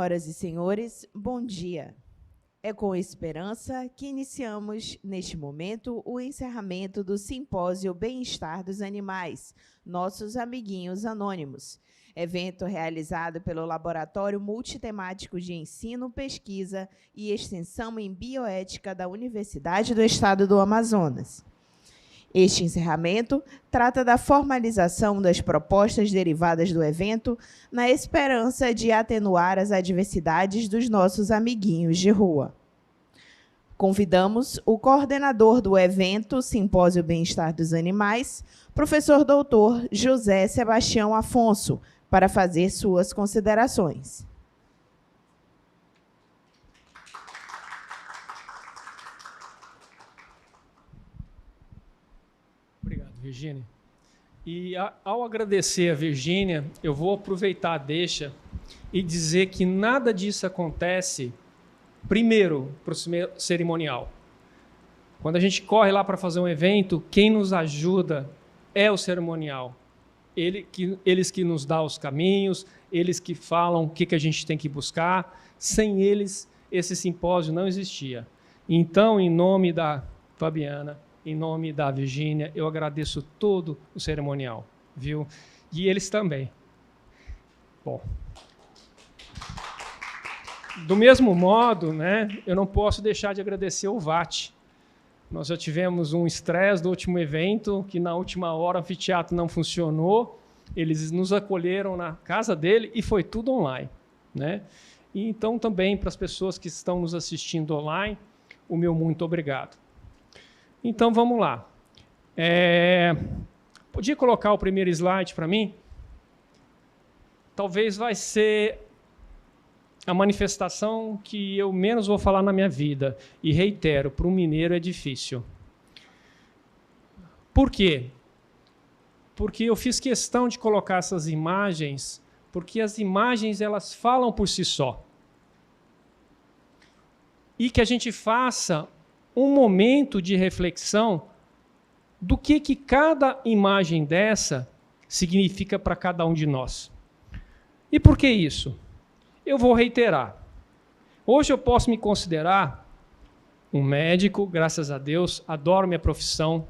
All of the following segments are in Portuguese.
Senhoras e senhores, bom dia. É com esperança que iniciamos, neste momento, o encerramento do Simpósio Bem-Estar dos Animais, Nossos Amiguinhos Anônimos, evento realizado pelo Laboratório Multitemático de Ensino, Pesquisa e Extensão em Bioética da Universidade do Estado do Amazonas. Este encerramento trata da formalização das propostas derivadas do evento, na esperança de atenuar as adversidades dos nossos amiguinhos de rua. Convidamos o coordenador do evento Simpósio Bem-Estar dos Animais, professor doutor José Sebastião Afonso, para fazer suas considerações. Obrigado, Virgínia. E ao agradecer a Virgínia, eu vou aproveitar a deixa e dizer que nada disso acontece primeiro para o cerimonial. Quando a gente corre lá para fazer um evento, quem nos ajuda é o cerimonial. Eles que nos dão os caminhos, eles que falam o que a gente tem que buscar. Sem eles, esse simpósio não existia. Então, em nome da Fabiana, em nome da Virgínia, eu agradeço todo o cerimonial, viu? E eles também. Bom, do mesmo modo, né, eu não posso deixar de agradecer o VAT. Nós já tivemos um estresse do último evento, que na última hora o anfiteatro não funcionou, eles nos acolheram na casa dele e foi tudo online, né? E então também para as pessoas que estão nos assistindo online, o meu muito obrigado. Então, vamos lá. Podia colocar o primeiro slide para mim? Talvez vai ser a manifestação que eu menos vou falar na minha vida. E reitero, para um mineiro é difícil. Por quê? Porque eu fiz questão de colocar essas imagens, porque as imagens elas falam por si só. E que a gente faça um momento de reflexão do que cada imagem dessa significa para cada um de nós. E por que isso? Eu vou reiterar. Hoje eu posso me considerar um médico, graças a Deus, adoro minha profissão,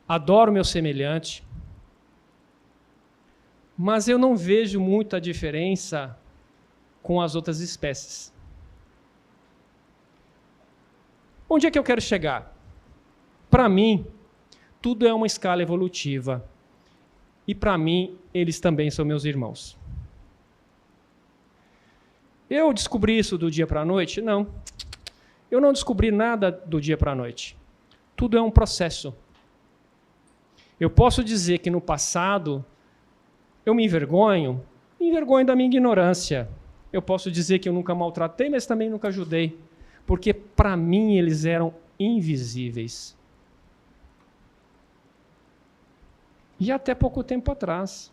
adoro meu semelhante, mas eu não vejo muita diferença com as outras espécies. Onde é que eu quero chegar? Para mim, tudo é uma escala evolutiva. E para mim, eles também são meus irmãos. Eu descobri isso do dia para a noite? Não. Eu não descobri nada do dia para a noite. Tudo é um processo. Eu posso dizer que no passado eu me envergonho da minha ignorância. Eu posso dizer que eu nunca maltratei, mas também nunca ajudei. Porque, para mim, eles eram invisíveis. E até pouco tempo atrás.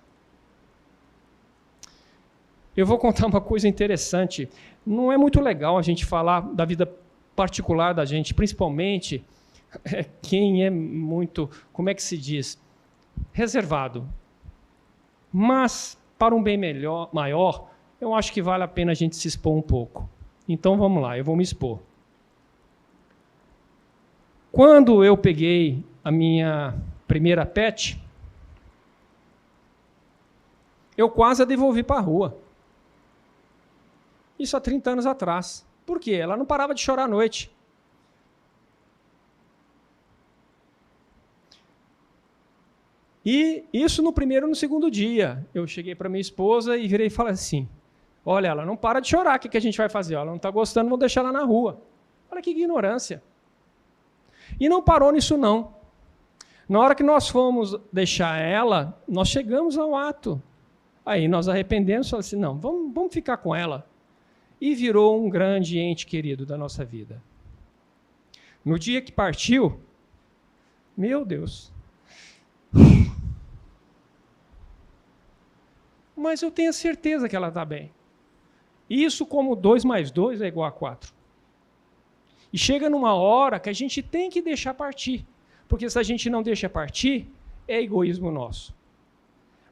Eu vou contar uma coisa interessante. Não é muito legal a gente falar da vida particular da gente, principalmente quem é muito, como é que se diz, reservado. Mas, para um bem maior, eu acho que vale a pena a gente se expor um pouco. Então, vamos lá, eu vou me expor. Quando eu peguei a minha primeira pet, eu quase a devolvi para a rua. Isso há 30 anos atrás. Por quê? Ela não parava de chorar à noite. E isso no primeiro e no segundo dia. Eu cheguei para minha esposa e virei e falei assim, olha, ela não para de chorar, o que a gente vai fazer? Ela não está gostando, vou deixar ela na rua. Olha que ignorância. E não parou nisso, não. Na hora que nós fomos deixar ela, nós chegamos ao ato. Aí nós arrependemos, falamos assim, não, vamos ficar com ela. E virou um grande ente querido da nossa vida. No dia que partiu, meu Deus. Mas eu tenho certeza que ela está bem. Isso como 2 mais 2 é igual a 4. E chega numa hora que a gente tem que deixar partir. Porque se a gente não deixa partir, é egoísmo nosso.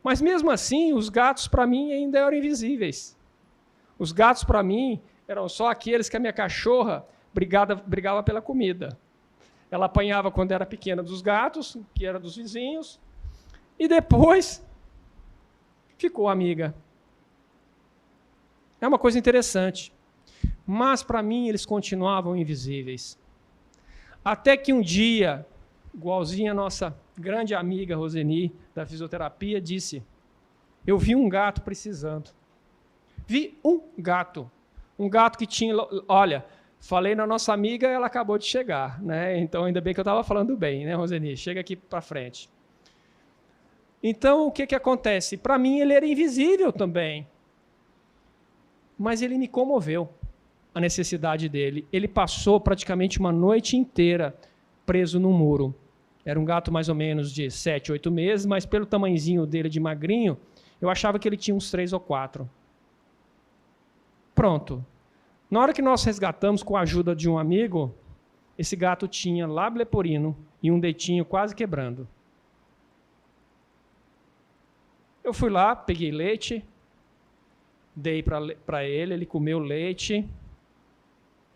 Mas mesmo assim, os gatos para mim ainda eram invisíveis. Os gatos, para mim, eram só aqueles que a minha cachorra brigava pela comida. Ela apanhava quando era pequena dos gatos, que era dos vizinhos, e depois ficou amiga. É uma coisa interessante. Mas, para mim, eles continuavam invisíveis. Até que um dia, igualzinho a nossa grande amiga Roseni, da fisioterapia, disse: eu vi um gato precisando. Vi um gato que tinha... Olha, falei na nossa amiga, ela acabou de chegar, né? Então, ainda bem que eu estava falando bem, né, Roseni? Chega aqui para frente. Então, o que acontece? Para mim, ele era invisível também. Mas ele me comoveu, a necessidade dele. Ele passou praticamente uma noite inteira preso num muro. Era um gato mais ou menos de 7, 8 meses, mas pelo tamanhozinho dele de magrinho, eu achava que ele tinha uns 3 ou 4. Pronto. Na hora que nós resgatamos com a ajuda de um amigo, esse gato tinha lábio leporino e um dentinho quase quebrando. Eu fui lá, peguei leite, dei para ele, ele comeu leite.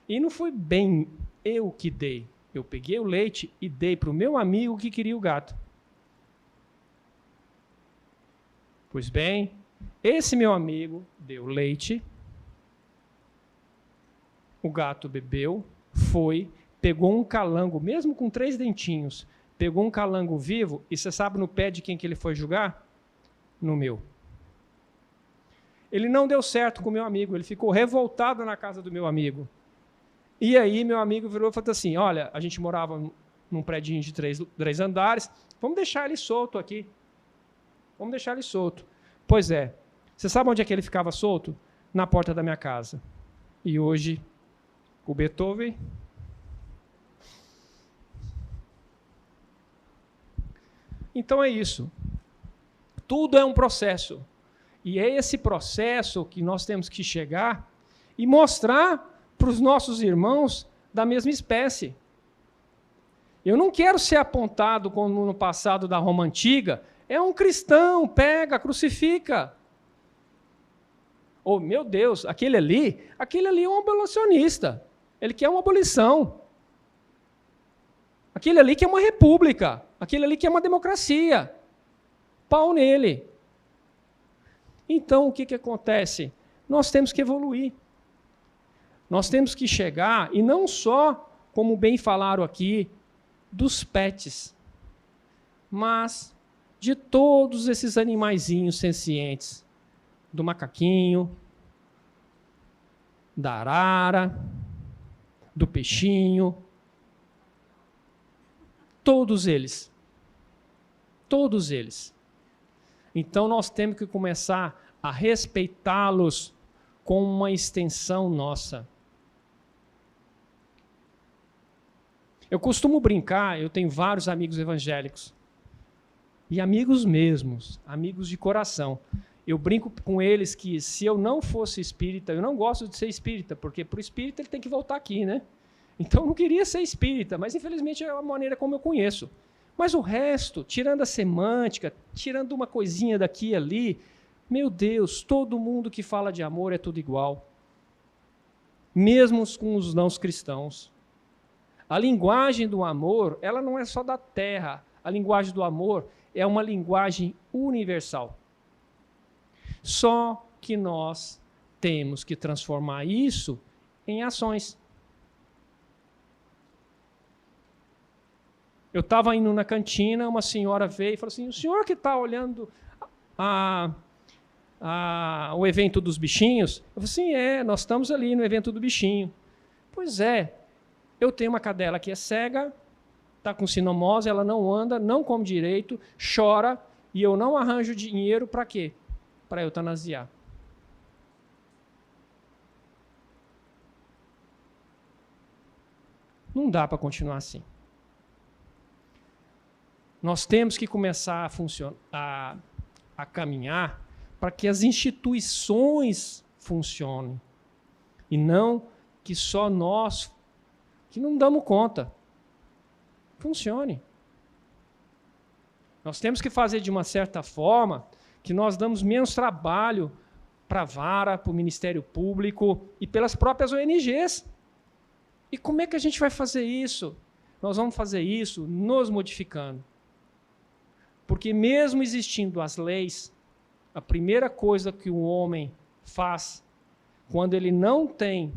E não foi bem eu que dei. Eu peguei o leite e dei para o meu amigo que queria o gato. Pois bem, esse meu amigo deu leite, o gato bebeu, pegou um calango, mesmo com 3 dentinhos, pegou um calango vivo, e você sabe no pé de quem que ele foi jogar? No meu. Ele não deu certo com o meu amigo, ele ficou revoltado na casa do meu amigo. E aí meu amigo virou e falou assim: olha, a gente morava num prédio de 3 andares, vamos deixar ele solto aqui. Vamos deixar ele solto. Pois é. Você sabe onde é que ele ficava solto? Na porta da minha casa. E hoje, o Beethoven... Então é isso. Tudo é um processo. E é esse processo que nós temos que chegar e mostrar para os nossos irmãos da mesma espécie. Eu não quero ser apontado como no passado da Roma Antiga. É um cristão, pega, crucifica. Oh, meu Deus, aquele ali é um abolicionista. Ele quer uma abolição. Aquele ali quer uma república. Aquele ali quer uma democracia. Pau nele. Então, o que acontece? Nós temos que evoluir. Nós temos que chegar, e não só, como bem falaram aqui, dos pets, mas de todos esses animaizinhos sencientes, do macaquinho, da arara, do peixinho, todos eles. Todos eles. Então, nós temos que começar a respeitá-los com uma extensão nossa. Eu costumo brincar, eu tenho vários amigos evangélicos. E amigos mesmos, amigos de coração. Eu brinco com eles que se eu não fosse espírita, eu não gosto de ser espírita, porque para o espírita ele tem que voltar aqui, né? Então eu não queria ser espírita, mas infelizmente é a maneira como eu conheço. Mas o resto, tirando a semântica, tirando uma coisinha daqui e ali, meu Deus, todo mundo que fala de amor é tudo igual. Mesmo com os não cristãos. A linguagem do amor, ela não é só da terra. A linguagem do amor é uma linguagem universal. Só que nós temos que transformar isso em ações. Eu estava indo na cantina, uma senhora veio e falou assim: o senhor que está olhando o evento dos bichinhos? Eu falei assim: nós estamos ali no evento do bichinho. Pois é, eu tenho uma cadela que é cega, está com sinomose, ela não anda, não come direito, chora, e eu não arranjo dinheiro para quê? Para eutanasiar. Não dá para continuar assim. Nós temos que começar a caminhar para que as instituições funcionem. E não que só nós, que não damos conta, funcione. Nós temos que fazer de uma certa forma que nós damos menos trabalho para a vara, para o Ministério Público e pelas próprias ONGs. E como é que a gente vai fazer isso? Nós vamos fazer isso nos modificando. Porque mesmo existindo as leis, a primeira coisa que o homem faz quando ele não tem,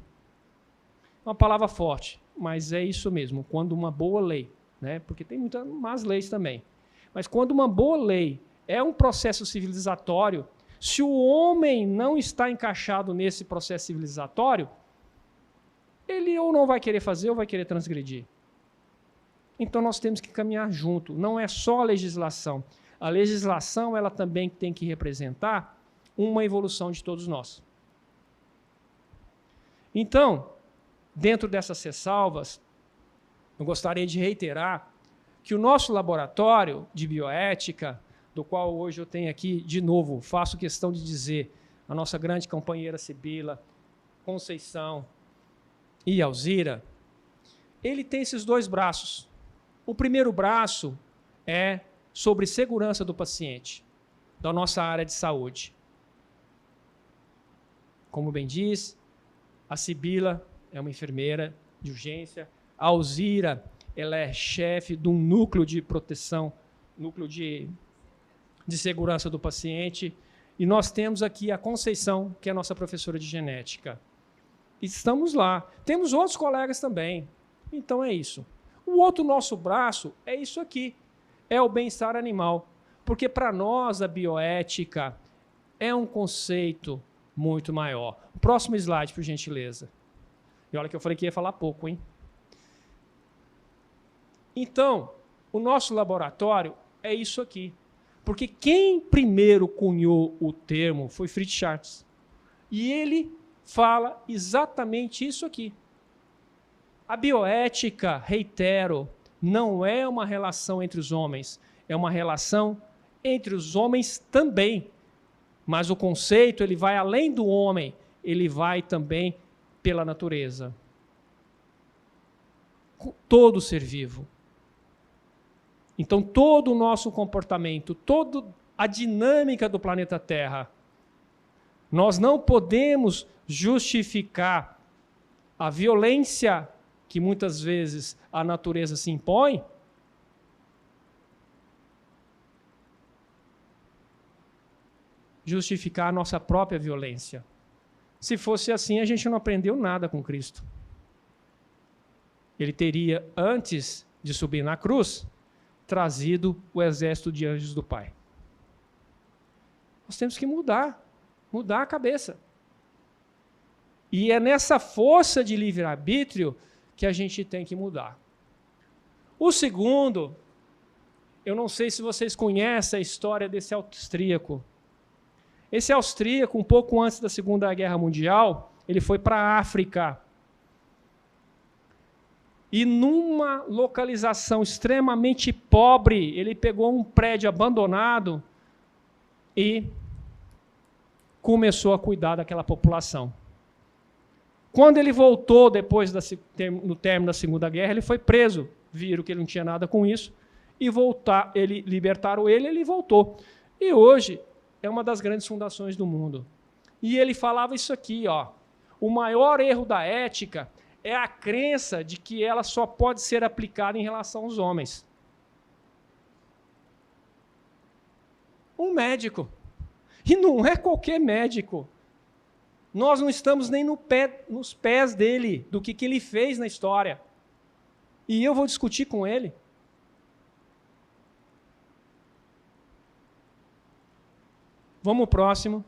uma palavra forte, mas é isso mesmo, quando uma boa lei, né? Porque tem muitas más leis também, mas quando uma boa lei é um processo civilizatório, se o homem não está encaixado nesse processo civilizatório, ele ou não vai querer fazer ou vai querer transgredir. Então nós temos que caminhar junto, não é só a legislação. A legislação ela também tem que representar uma evolução de todos nós. Então, dentro dessas ressalvas, eu gostaria de reiterar que o nosso laboratório de bioética, do qual hoje eu tenho aqui, de novo, faço questão de dizer, a nossa grande companheira Sibila, Conceição e Alzira, ele tem esses dois braços. O primeiro braço é sobre segurança do paciente, da nossa área de saúde. Como bem diz, a Sibila é uma enfermeira de urgência, a Alzira ela é chefe de um núcleo de proteção, núcleo de segurança do paciente, e nós temos aqui a Conceição, que é a nossa professora de genética. Estamos lá. Temos outros colegas também. Então é isso. O outro nosso braço é isso aqui, é o bem-estar animal, porque para nós a bioética é um conceito muito maior. Próximo slide, por gentileza. E olha que eu falei que ia falar pouco, hein? Então, o nosso laboratório é isso aqui. Porque quem primeiro cunhou o termo foi Fritz Schartz. E ele fala exatamente isso aqui. A bioética, reitero, não é uma relação entre os homens, é uma relação entre os homens também. Mas o conceito ele vai além do homem, ele vai também pela natureza. Todo ser vivo. Então, todo o nosso comportamento, toda a dinâmica do planeta Terra, nós não podemos justificar a violência que muitas vezes a natureza se impõe, justificar a nossa própria violência. Se fosse assim, a gente não aprendeu nada com Cristo. Ele teria, antes de subir na cruz, trazido o exército de anjos do Pai. Nós temos que mudar a cabeça. E é nessa força de livre-arbítrio que a gente tem que mudar. O segundo, eu não sei se vocês conhecem a história desse austríaco. Esse austríaco, um pouco antes da Segunda Guerra Mundial, ele foi para a África. E numa localização extremamente pobre, ele pegou um prédio abandonado e começou a cuidar daquela população. Quando ele voltou, depois no término da Segunda Guerra, ele foi preso. Viram que ele não tinha nada com isso. E libertaram ele voltou. E hoje é uma das grandes fundações do mundo. E ele falava isso aqui, ó. O maior erro da ética é a crença de que ela só pode ser aplicada em relação aos homens. Um médico. E não é qualquer médico. Nós não estamos nem nos pés dele, do que ele fez na história. E eu vou discutir com ele. Vamos ao próximo.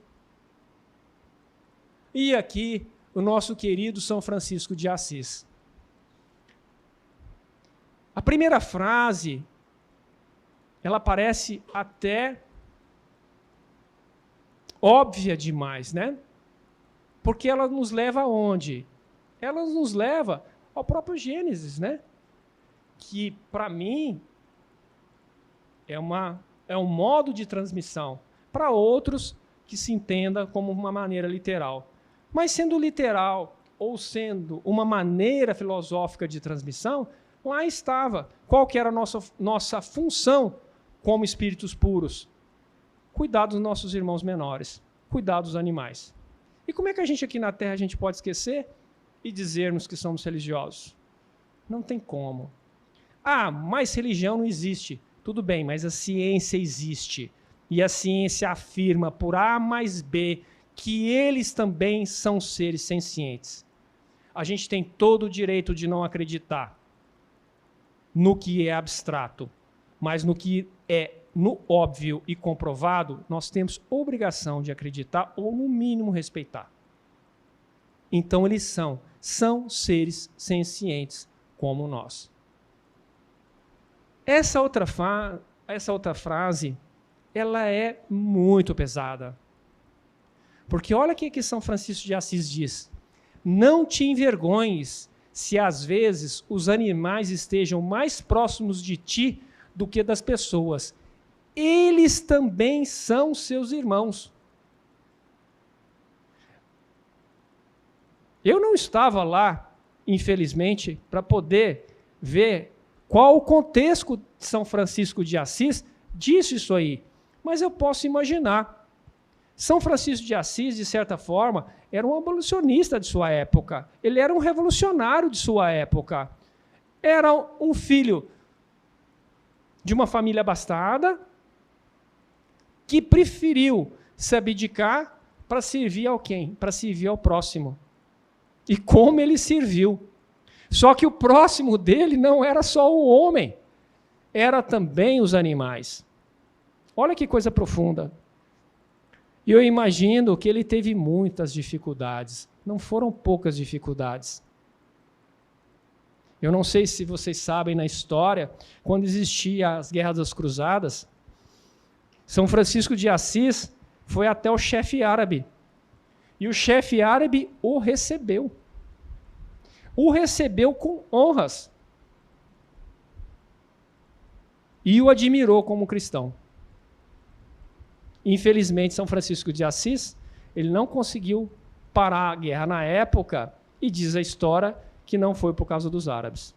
E aqui, o nosso querido São Francisco de Assis. A primeira frase, ela parece até óbvia demais, né? Porque ela nos leva aonde? Ela nos leva ao próprio Gênesis, né? Que, para mim, é um modo de transmissão. Para outros, que se entenda como uma maneira literal. Mas sendo literal ou sendo uma maneira filosófica de transmissão, lá estava. Qual que era a nossa função como espíritos puros? Cuidar dos nossos irmãos menores, cuidar dos animais. E como é que a gente aqui na Terra a gente pode esquecer e dizermos que somos religiosos? Não tem como. Ah, mas religião não existe. Tudo bem, mas a ciência existe. E a ciência afirma por A mais B que eles também são seres sencientes. A gente tem todo o direito de não acreditar no que é abstrato, mas no que é no óbvio e comprovado, nós temos obrigação de acreditar ou, no mínimo, respeitar. Então, eles são seres sencientes como nós. Essa outra frase, ela é muito pesada. Porque olha o que São Francisco de Assis diz. Não te envergonhes se às vezes os animais estejam mais próximos de ti do que das pessoas. Eles também são seus irmãos. Eu não estava lá, infelizmente, para poder ver qual o contexto de São Francisco de Assis disse isso aí. Mas eu posso imaginar. São Francisco de Assis, de certa forma, era um abolicionista de sua época. Ele era um revolucionário de sua época. Era um filho de uma família abastada que preferiu se abdicar para servir ao quem? Para servir ao próximo. E como ele serviu. Só que o próximo dele não era só o homem, era também os animais. Olha que coisa profunda. E eu imagino que ele teve muitas dificuldades. Não foram poucas dificuldades. Eu não sei se vocês sabem na história, quando existiam as Guerras das Cruzadas, São Francisco de Assis foi até o chefe árabe. E o chefe árabe o recebeu. O recebeu com honras. E o admirou como cristão. Infelizmente, São Francisco de Assis, ele não conseguiu parar a guerra na época, e diz a história que não foi por causa dos árabes.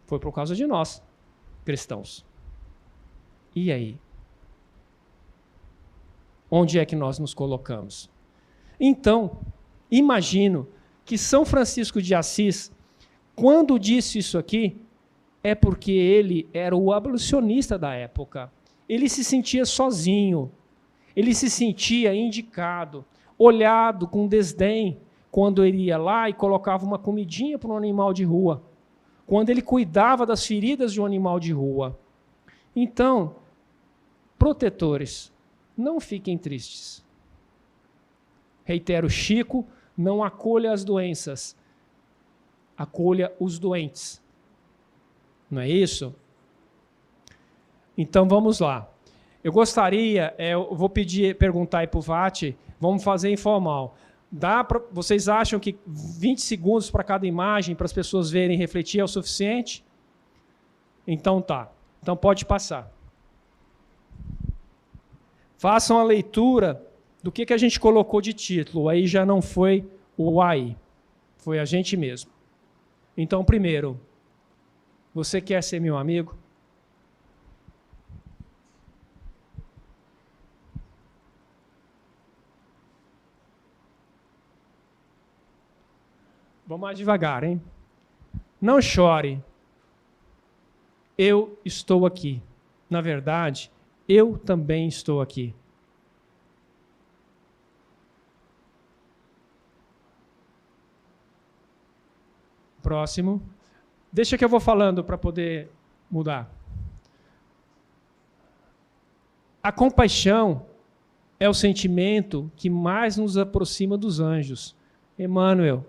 Foi por causa de nós, cristãos. E aí? Onde é que nós nos colocamos? Então, imagino que São Francisco de Assis, quando disse isso aqui, é porque ele era o abolicionista da época. Ele se sentia sozinho, ele se sentia indicado, olhado com desdém, quando ele ia lá e colocava uma comidinha para um animal de rua, quando ele cuidava das feridas de um animal de rua. Então, protetores, não fiquem tristes. Reitero, Chico, não acolha as doenças, acolha os doentes. Não é isso? Então vamos lá. Eu gostaria, eu vou perguntar aí para o Vati, vamos fazer informal. Vocês acham que 20 segundos para cada imagem, para as pessoas verem e refletir, é o suficiente? Então tá. Então pode passar. Façam a leitura do que a gente colocou de título. Aí já não foi o aí, foi a gente mesmo. Então, primeiro, você quer ser meu amigo? Vamos mais devagar, hein? Não chore. Eu estou aqui. Na verdade, eu também estou aqui. Próximo. Deixa que eu vou falando para poder mudar. A compaixão é o sentimento que mais nos aproxima dos anjos. Emmanuel.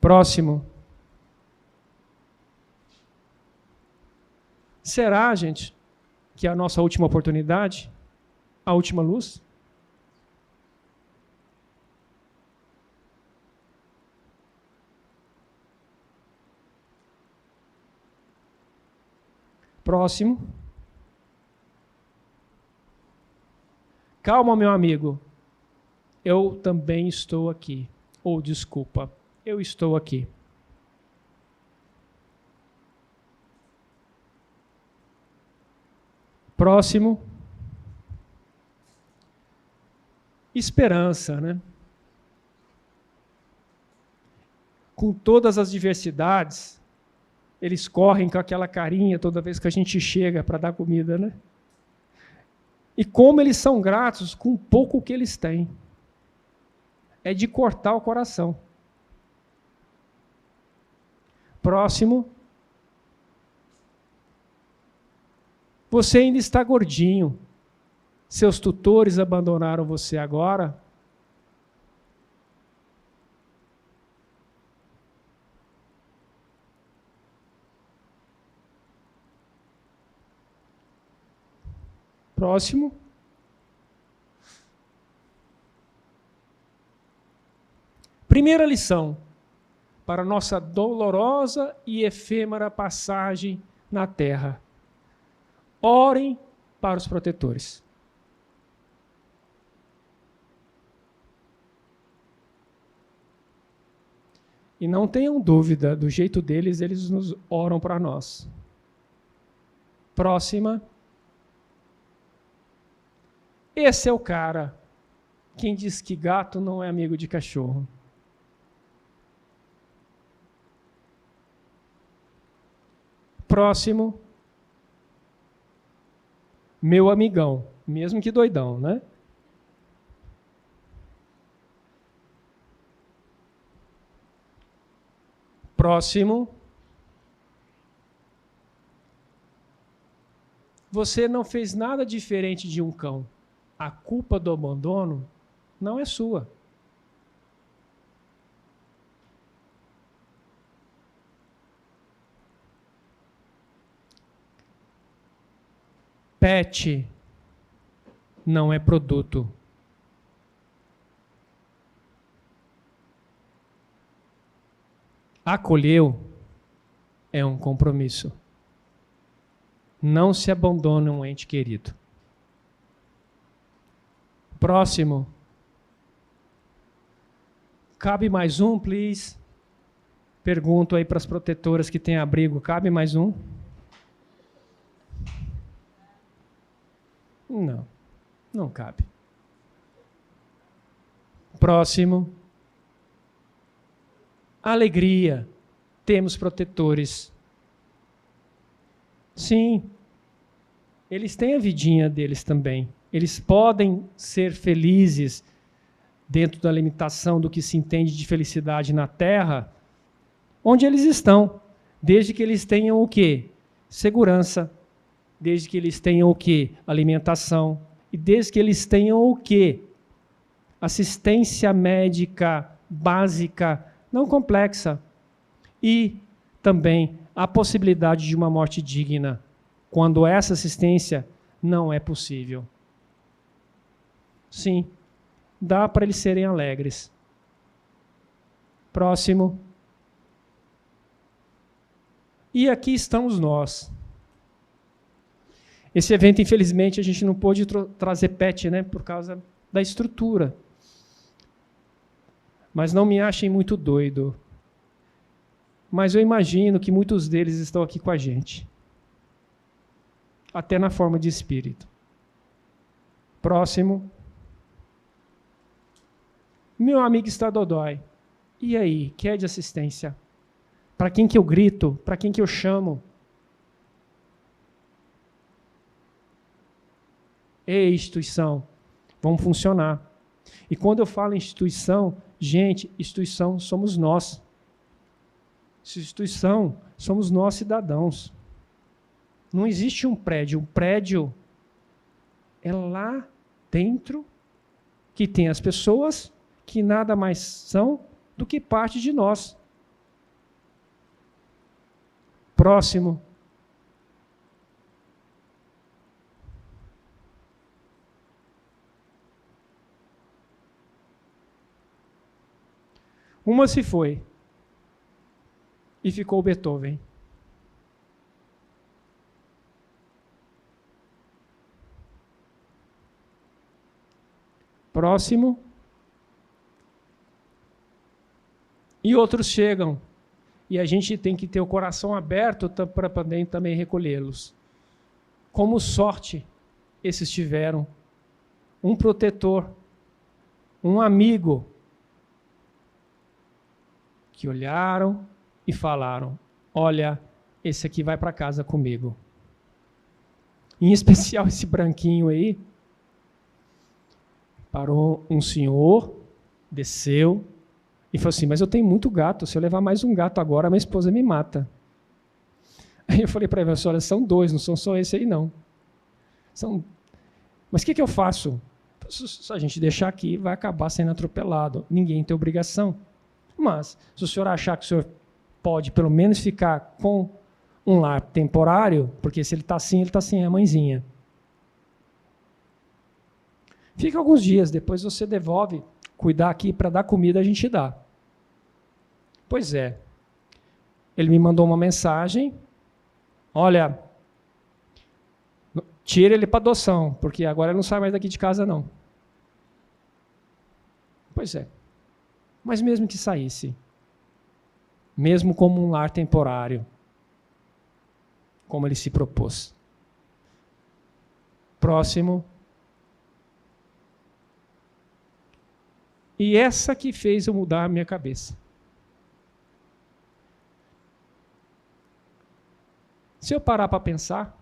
Próximo. Será, gente, que é a nossa última oportunidade? A última luz? Próximo. Calma, meu amigo. Eu também estou aqui. Ou desculpa, eu estou aqui. Próximo. Esperança, né? Com todas as diversidades, eles correm com aquela carinha toda vez que a gente chega para dar comida, né? E como eles são gratos com o pouco que eles têm. É de cortar o coração. Próximo. Você ainda está gordinho. Seus tutores abandonaram você agora. Próximo. Primeira lição para nossa dolorosa e efêmera passagem na Terra. Orem para os protetores. E não tenham dúvida, do jeito deles, eles nos oram para nós. Próxima. Esse é o cara. Quem diz que gato não é amigo de cachorro. Próximo. Meu amigão, mesmo que doidão, né? Próximo. Você não fez nada diferente de um cão. A culpa do abandono não é sua. Pet não é produto. Acolheu é um compromisso. Não se abandona um ente querido. Próximo. Cabe mais um, please? Pergunto aí para as protetoras que têm abrigo. Cabe mais um? Não, não cabe. Próximo. Alegria. Temos protetores. Sim, eles têm a vidinha deles também. Eles podem ser felizes dentro da limitação do que se entende de felicidade na Terra, onde eles estão, desde que eles tenham o quê? Segurança, desde que eles tenham o quê? Alimentação, e desde que eles tenham o quê? Assistência médica básica, não complexa, e também a possibilidade de uma morte digna, quando essa assistência não é possível. Sim, dá para eles serem alegres. Próximo. E aqui estamos nós. Esse evento, infelizmente, a gente não pôde trazer pet, né, por causa da estrutura. Mas não me achem muito doido. Mas eu imagino que muitos deles estão aqui com a gente. Até na forma de espírito. Próximo. Meu amigo está dodói. E aí, quer de assistência? Para quem que eu grito? Para quem que eu chamo? Ei, instituição, vamos funcionar. E quando eu falo em instituição, gente, instituição somos nós. Instituição somos nós, cidadãos. Não existe um prédio é lá dentro que tem as pessoas que nada mais são do que parte de nós. Próximo. Uma se foi e ficou Beethoven. Próximo. E outros chegam. E a gente tem que ter o coração aberto para poder também recolhê-los. Como sorte esses tiveram um protetor, um amigo, que olharam e falaram: olha, esse aqui vai para casa comigo. Em especial esse branquinho aí. Parou um senhor, desceu e falou assim: mas eu tenho muito gato, se eu levar mais um gato agora, minha esposa me mata. Aí eu falei para ele: olha, são 2, não são só esse aí não. Mas o que eu faço? Se a gente deixar aqui, vai acabar sendo atropelado. Ninguém tem obrigação. Mas, se o senhor achar que o senhor pode, pelo menos, ficar com um lar temporário, porque se ele está assim, ele está sem a mãezinha. Fica alguns dias, depois você devolve. Cuidar aqui para dar comida, a gente dá. Pois é. Ele me mandou uma mensagem. Olha, tira ele para adoção, porque agora ele não sai mais daqui de casa, não. Pois é. Mas mesmo que saísse, mesmo como um lar temporário, como ele se propôs. Próximo. E essa que fez eu mudar a minha cabeça. Se eu parar para pensar,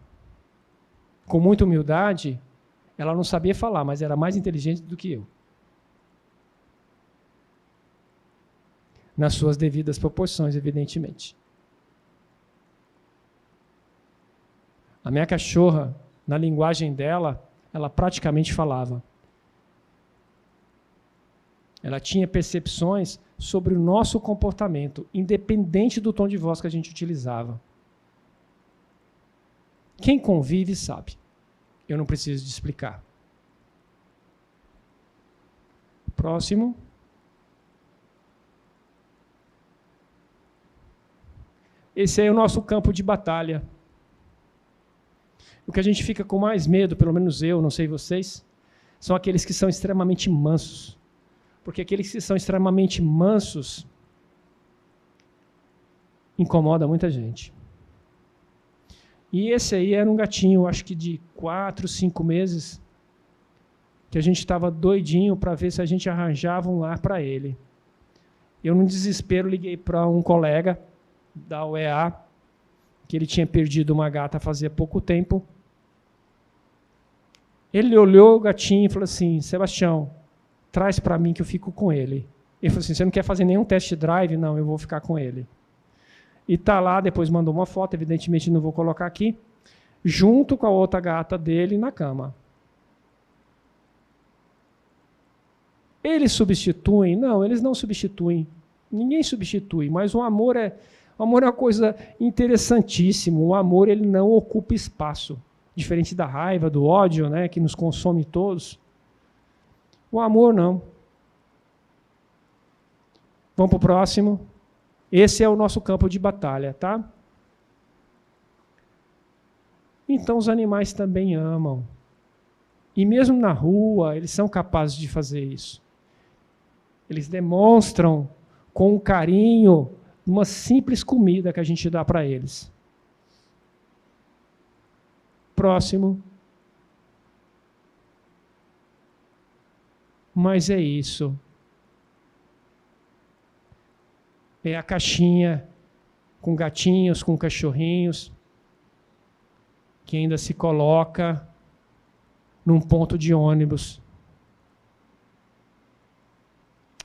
com muita humildade, ela não sabia falar, mas era mais inteligente do que eu. Nas suas devidas proporções, evidentemente. A minha cachorra, na linguagem dela, ela praticamente falava. Ela tinha percepções sobre o nosso comportamento, independente do tom de voz que a gente utilizava. Quem convive sabe. Eu não preciso de explicar. Próximo. Esse é o nosso campo de batalha. O que a gente fica com mais medo, pelo menos eu, não sei vocês, são aqueles que são extremamente mansos. Porque aqueles que são extremamente mansos incomodam muita gente. E esse aí era um gatinho, acho que de 4, 5 meses, que a gente estava doidinho para ver se a gente arranjava um lar para ele. Eu, num desespero, liguei para um colega da UEA, que ele tinha perdido uma gata fazia pouco tempo. Ele olhou o gatinho e falou assim: Sebastião, traz para mim que eu fico com ele. Ele falou assim: você não quer fazer nenhum test drive? Não, eu vou ficar com ele. E está lá, depois mandou uma foto, evidentemente não vou colocar aqui, junto com a outra gata dele na cama. Eles substituem? Não, eles não substituem. Ninguém substitui, mas o amor é uma coisa interessantíssima. O amor, ele não ocupa espaço. Diferente da raiva, do ódio, né, que nos consome todos. O amor, não. Vamos para o próximo. Esse é o nosso campo de batalha, tá? Então, os animais também amam. E mesmo na rua, eles são capazes de fazer isso. Eles demonstram com carinho uma simples comida que a gente dá para eles. Próximo. Mas é isso. É a caixinha com gatinhos, com cachorrinhos, que ainda se coloca num ponto de ônibus.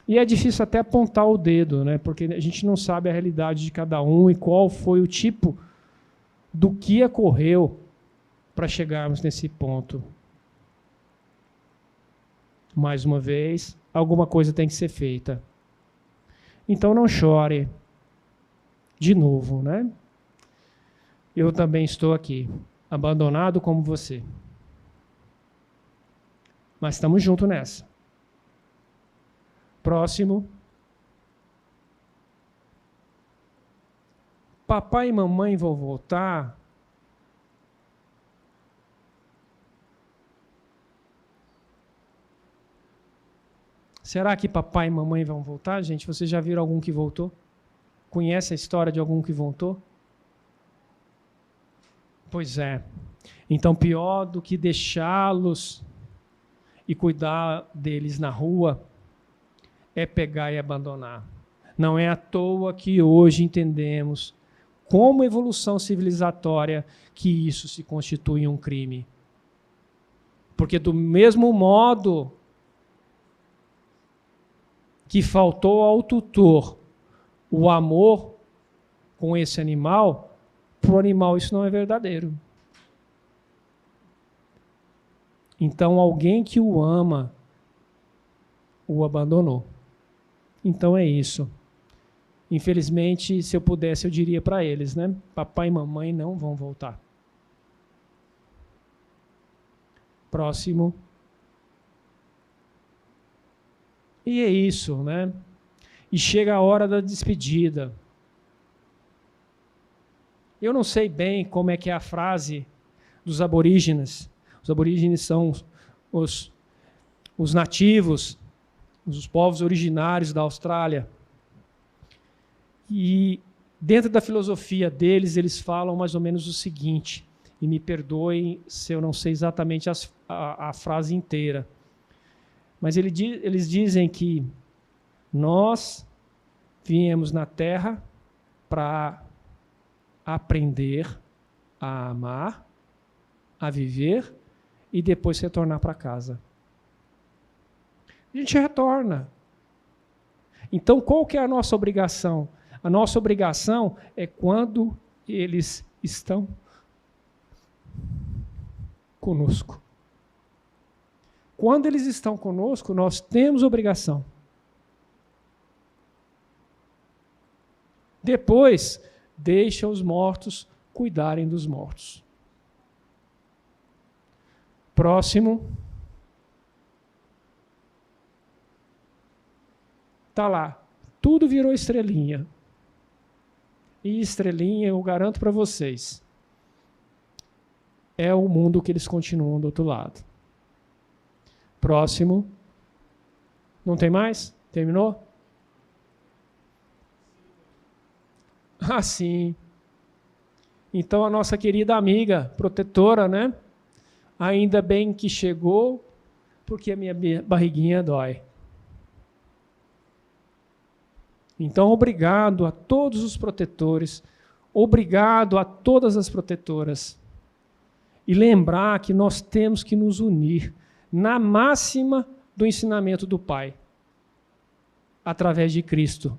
E é difícil até apontar o dedo, né? Porque a gente não sabe a realidade de cada um e qual foi o tipo do que ocorreu para chegarmos nesse ponto. Mais uma vez, alguma coisa tem que ser feita. Então não chore. De novo, né? Eu também estou aqui, abandonado como você. Mas estamos juntos nessa. Próximo. Papai e mamãe vão voltar. Será que papai e mamãe vão voltar, gente? Vocês já viram algum que voltou? Conhece a história de algum que voltou? Pois é. Então, pior do que deixá-los e cuidar deles na rua é pegar e abandonar. Não é à toa que hoje entendemos, como evolução civilizatória, que isso se constitui um crime. Porque do mesmo modo que faltou ao tutor o amor com esse animal, para o animal isso não é verdadeiro. Então alguém que o ama o abandonou. Então é isso. Infelizmente, se eu pudesse, eu diria para eles, né? Papai e mamãe não vão voltar. Próximo. E é isso, né? E chega a hora da despedida. Eu não sei bem como é que é a frase dos aborígenes. Os aborígenes são os nativos, os povos originários da Austrália. E dentro da filosofia deles, eles falam mais ou menos o seguinte, e me perdoem se eu não sei exatamente a frase inteira, mas eles dizem que nós viemos na Terra para aprender a amar, a viver e depois retornar para casa. A gente retorna. Então, qual que é a nossa obrigação? A nossa obrigação é quando eles estão conosco. Quando eles estão conosco, nós temos obrigação. Depois, deixa os mortos cuidarem dos mortos. Próximo. Está lá. Tudo virou estrelinha. E estrelinha, eu garanto para vocês, é o mundo que eles continuam do outro lado. Próximo. Não tem mais? Terminou? Ah, sim. Então a nossa querida amiga, protetora, né? Ainda bem que chegou, porque a minha barriguinha dói. Então, obrigado a todos os protetores, obrigado a todas as protetoras. E lembrar que nós temos que nos unir na máxima do ensinamento do Pai, através de Cristo.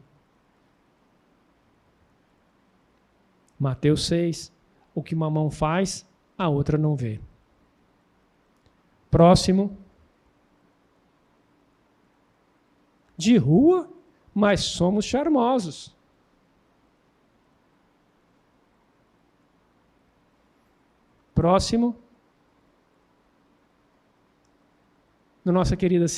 Mateus 6, o que uma mão faz, a outra não vê. Próximo. De rua, mas somos charmosos. Próximo. Na nossa querida